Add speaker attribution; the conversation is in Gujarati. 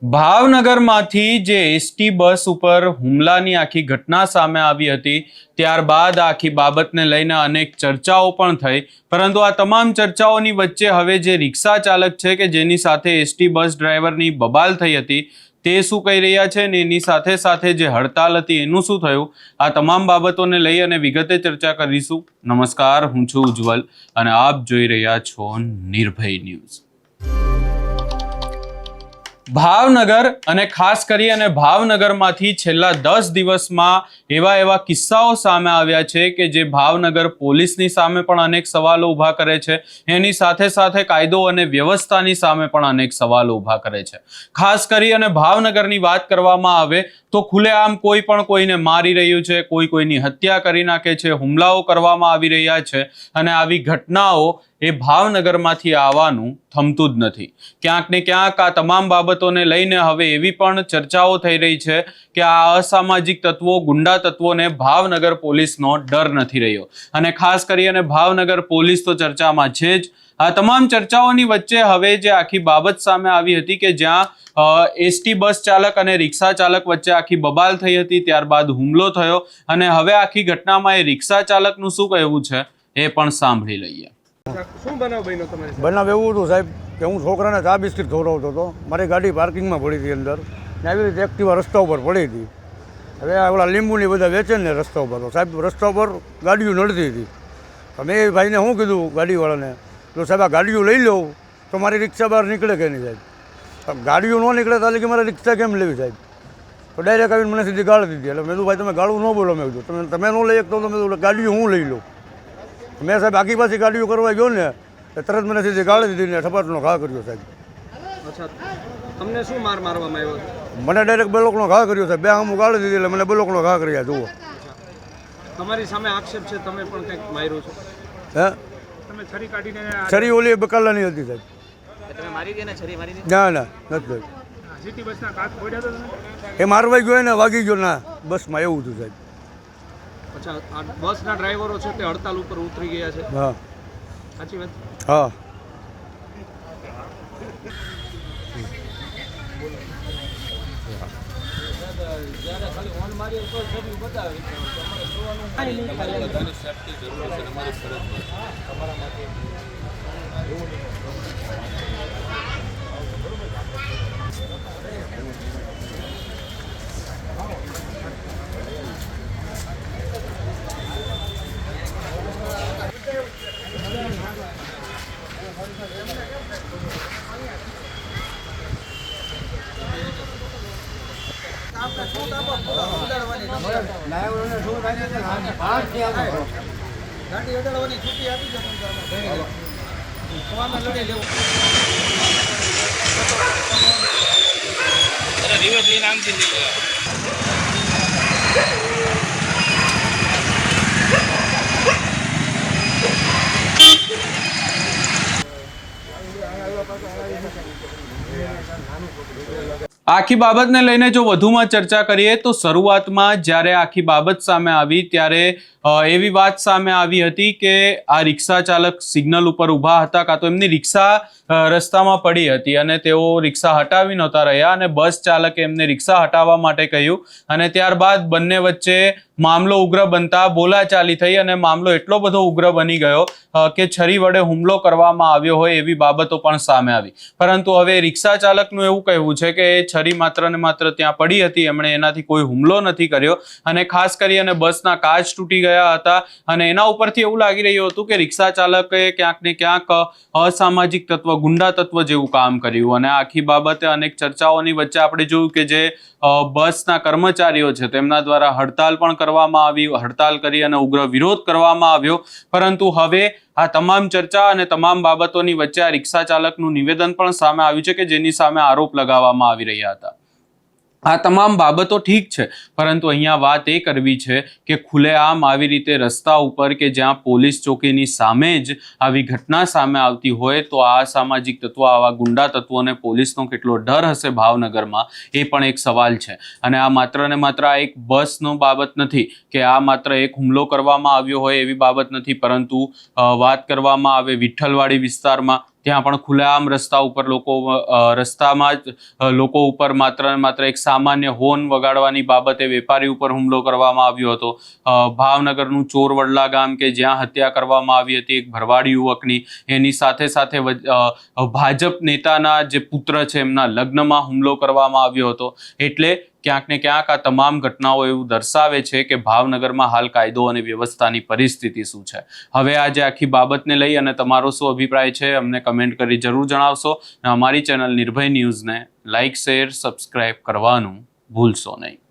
Speaker 1: ભાવનગરમાંથી જે એસટી બસ ઉપર હુમલાની આખી ઘટના સામે આવી હતી ત્યારબાદ આખી બાબતને લઈને અનેક ચર્ચાઓ પણ થઈ, પરંતુ આ તમામ ચર્ચાઓની વચ્ચે હવે જે રિક્ષા ચાલક છે કે જેની સાથે એસટી બસ ડ્રાઈવરની બબાલ થઈ હતી તે શું કહી રહ્યા છે ને એની સાથે સાથે જે હડતાલ હતી એનું શું થયું, આ તમામ બાબતોને લઈ અને વિગતે ચર્ચા કરીશું। નમસ્કાર, હું છું ઉજ્જવલ અને આપ જોઈ રહ્યા છો નિર્ભય ન્યૂઝ। ભાવનગર અને ખાસ કરી અને ભાવનગરમાંથી છેલ્લા 10 દિવસમાં એવા કિસ્સાઓ સામે આવ્યા છે કે જે ભાવનગર પોલીસની સામે પણ અનેક સવાલો ઊભા કરે છે, એની સાથે સાથે કાયદો અને વ્યવસ્થાની સામે પણ અનેક સવાલો ઊભા કરે છે। ખાસ કરી અને ભાવનગરની વાત કરવામાં આવે તો ખુલ્લેઆમ કોઈ પણ કોઈને મારી રહ્યું છે, કોઈ કોઈની હત્યા કરી નાખે છે, હુમલાઓ કરવામાં આવી રહ્યા છે અને આવી ઘટનાઓ એ ભાવનગરમાંથી આવવાનું થમતું જ નથી। ક્યાંક ને ક્યાંક આ તમામ બાબતોને લઈને હવે એવી પણ ચર્ચાઓ થઈ રહી છે કે આ અસામાજિક તત્વો, ગુંડા તત્વોને ભાવનગર પોલીસનો ડર નથી રહ્યો અને ખાસ કરી અને ભાવનગર પોલીસ તો ચર્ચામાં છે જ। આ તમામ ચર્ચાઓની વચ્ચે હવે જે આખી બાબત સામે આવી હતી કે જ્યાં એસટી બસ ચાલક અને રિક્ષા ચાલક વચ્ચે આખી બબાલ થઈ હતી, ત્યારબાદ હુમલો થયો અને હવે આખી ઘટનામાં એ રિક્ષા ચાલકનું શું કહેવું છે એ પણ સાંભળી લઈએ।
Speaker 2: શું બનાવ બન્યો તમારી સાથે?
Speaker 3: બનાવ એવું હતું સાહેબ કે હું છોકરાને ચા બિસ્કિટ ખવડાવતો હતો, મારી ગાડી પાર્કિંગમાં પડી હતી અંદર ને આવી રીતે એક્ટિવા રસ્તા ઉપર પડી હતી। હવે ઓલા લીંબુની બધા વેચે ને રસ્તા ઉપર, તો સાહેબ રસ્તા ઉપર ગાડીઓ નડતી હતી, તો મેં એ ભાઈને શું કીધું ગાડીવાળાને, તો સાહેબ આ ગાડીઓ લઈ લો તો મારી રિક્ષા બહાર નીકળે કે નહીં સાહેબ, ગાડીઓ ન નીકળે તો કે મારે રિક્ષા કેમ લેવી સાહેબ, તો ડાયરેક્ટ આવીને મને સીધી ગાળ દીધી। એટલે મેં કીધું ભાઈ તમે ગાળું ન બોલો, મેં કીધું તમે ન લઈ શકતો તો મેં ગાડીઓ હું લઈ લઉં। મેં સાહેબ આખી પાછી ગાડીઓ કરવા ગયો ને તરત મને સીધી ગાળી દીધી ને ઠપાટનો ઘા કર્યો સાહેબ।
Speaker 2: અચ્છા, તમને શું મારવામાં આવ્યો?
Speaker 3: મને ડાયરેક્ટ બ્લોકનો ઘા કર્યો સાહેબ, બે આમ ગાળી દીધી એટલે મને બ્લોકનો ઘા કર્યા। જુઓ
Speaker 2: તમારી સામે આક્ષેપ છે તમે પણ કંઈક માર્યું છે?
Speaker 3: હે,
Speaker 2: તમે છરી કાઢીને
Speaker 3: છરી ઓલી બકાલાની હતી સાહેબ।
Speaker 2: તમે મારી દે ને છરી મારી દે?
Speaker 3: ના ના નથી,
Speaker 2: સિટી બસના કાચ ફોડ્યા હતા
Speaker 3: એ મારવાઈ ગયો ને વાગી ગયો ના બસમાં, એવું હતું સાહેબ।
Speaker 2: અચ્છા, આ બસના ડ્રાઈવરો છે તે હડતાલ ઉપર ઉતરી ગયા છે?
Speaker 3: હા
Speaker 2: સાચી વાત?
Speaker 3: હા
Speaker 1: આખી બાબતને લઈને જો વધુમાં ચર્ચા કરીએ તો શરૂઆતમાં જ્યારે આખી બાબત સામે આવી ત્યારે એવી વાત સામે આવી હતી કે આ રિક્ષા ચાલક સિગ્નલ ઉપર ઊભા હતા, કાં તો એમની રિક્ષા રસ્તામાં પડી હતી અને તેઓ રિક્ષા હટાવી નહોતા રહ્યા અને બસ ચાલકે એમને રિક્ષા હટાવવા માટે કહ્યું અને ત્યારબાદ બંને વચ્ચે મામલો ઉગ્ર બનતા બોલાચાલી થઈ અને મામલો એટલો બધો ઉગ્ર બની ગયો કે છરી વડે હુમલો કરવામાં આવ્યો હોય એવી બાબતો પણ સામે આવી। પરંતુ હવે રિક્ષા ચાલકનું એવું કહેવું છે કે એ છરી માત્ર ને માત્ર ત્યાં પડી હતી, એમણે એનાથી કોઈ હુમલો નથી કર્યો અને ખાસ કરી અને બસના કાચ તૂટી ગયા હતા અને એના ઉપરથી એવું લાગી રહ્યું હતું કે રિક્ષા ચાલકે ક્યાંક ને ક્યાંક અસામાજિક તત્વ, ગુંડા તત્વ જેવું કામ કર્યું અને આખી બાબતે અનેક ચર્ચાઓની વચ્ચે આપણે જોયું કે જે બસના કર્મચારીઓ છે તેમના દ્વારા હડતાલ પણ કરવામાં આવી, હડતાલ કરી અને ઉગ્ર વિરોધ કરવામાં આવ્યો। પરંતુ હવે આ તમામ ચર્ચા અને તમામ બાબતોની વચ્ચે આ રિક્ષા ચાલકનું નિવેદન પણ સામે આવ્યું છે કે જેની સામે આરોપ લગાવવામાં આવી રહ્યા હતા। આ તમામ બાબતો ઠીક છે, પરંતુ અહીંયા વાત એ કરવી છે કે ખુલ્લેઆમ આવી રીતે રસ્તા ઉપર કે જ્યાં પોલીસ ચોકીની સામે જ આવી ઘટના સામે આવતી હોય તો આ સામાજિક તત્વો, આવા ગુંડા તત્વોને પોલીસનો કેટલો ડર હશે ભાવનગરમાં એ પણ એક સવાલ છે। અને આ માત્ર ને માત્ર આ એક બસનો બાબત નથી કે આ માત્ર એક હુમલો કરવામાં આવ્યો હોય એવી બાબત નથી, પરંતુ વાત કરવામાં આવે વિઠ્ઠલવાડી વિસ્તારમાં ત્યાં પણ ખુલ્લેઆમ રસ્તા ઉપર રસ્તામાં જ લોકો ઉપર માત્ર ને માત્ર એક સામાન્ય હોર્ન વગાડવાની બાબતે વેપારી ઉપર હુમલો કરવામાં આવ્યો હતો. ભાવનગરનું ચોરવડલા ગામ કે જ્યાં હત્યા કરવામાં આવી હતી એક ભરવાડ યુવકની, એની સાથે સાથે ભાજપ નેતાના જે પુત્ર છે એમના લગ્નમાં હુમલો કરવામાં આવ્યો હતો. એટલે ક્યાંક ને ક્યાંક આ તમામ ઘટનાઓ એવું દર્શાવે છે કે ભાવનગરમાં હાલ કાયદો અને વ્યવસ્થાની પરિસ્થિતિ શું છે. હવે આજે આખી બાબતને લઈ અને તમારો શું અભિપ્રાય છે અમને કમેન્ટ કરી જરૂર જણાવશો અને અમારી ચેનલ નિર્ભય ન્યૂઝને લાઇક, શેર, સબસ્ક્રાઇબ કરવાનું ભૂલશો નહીં.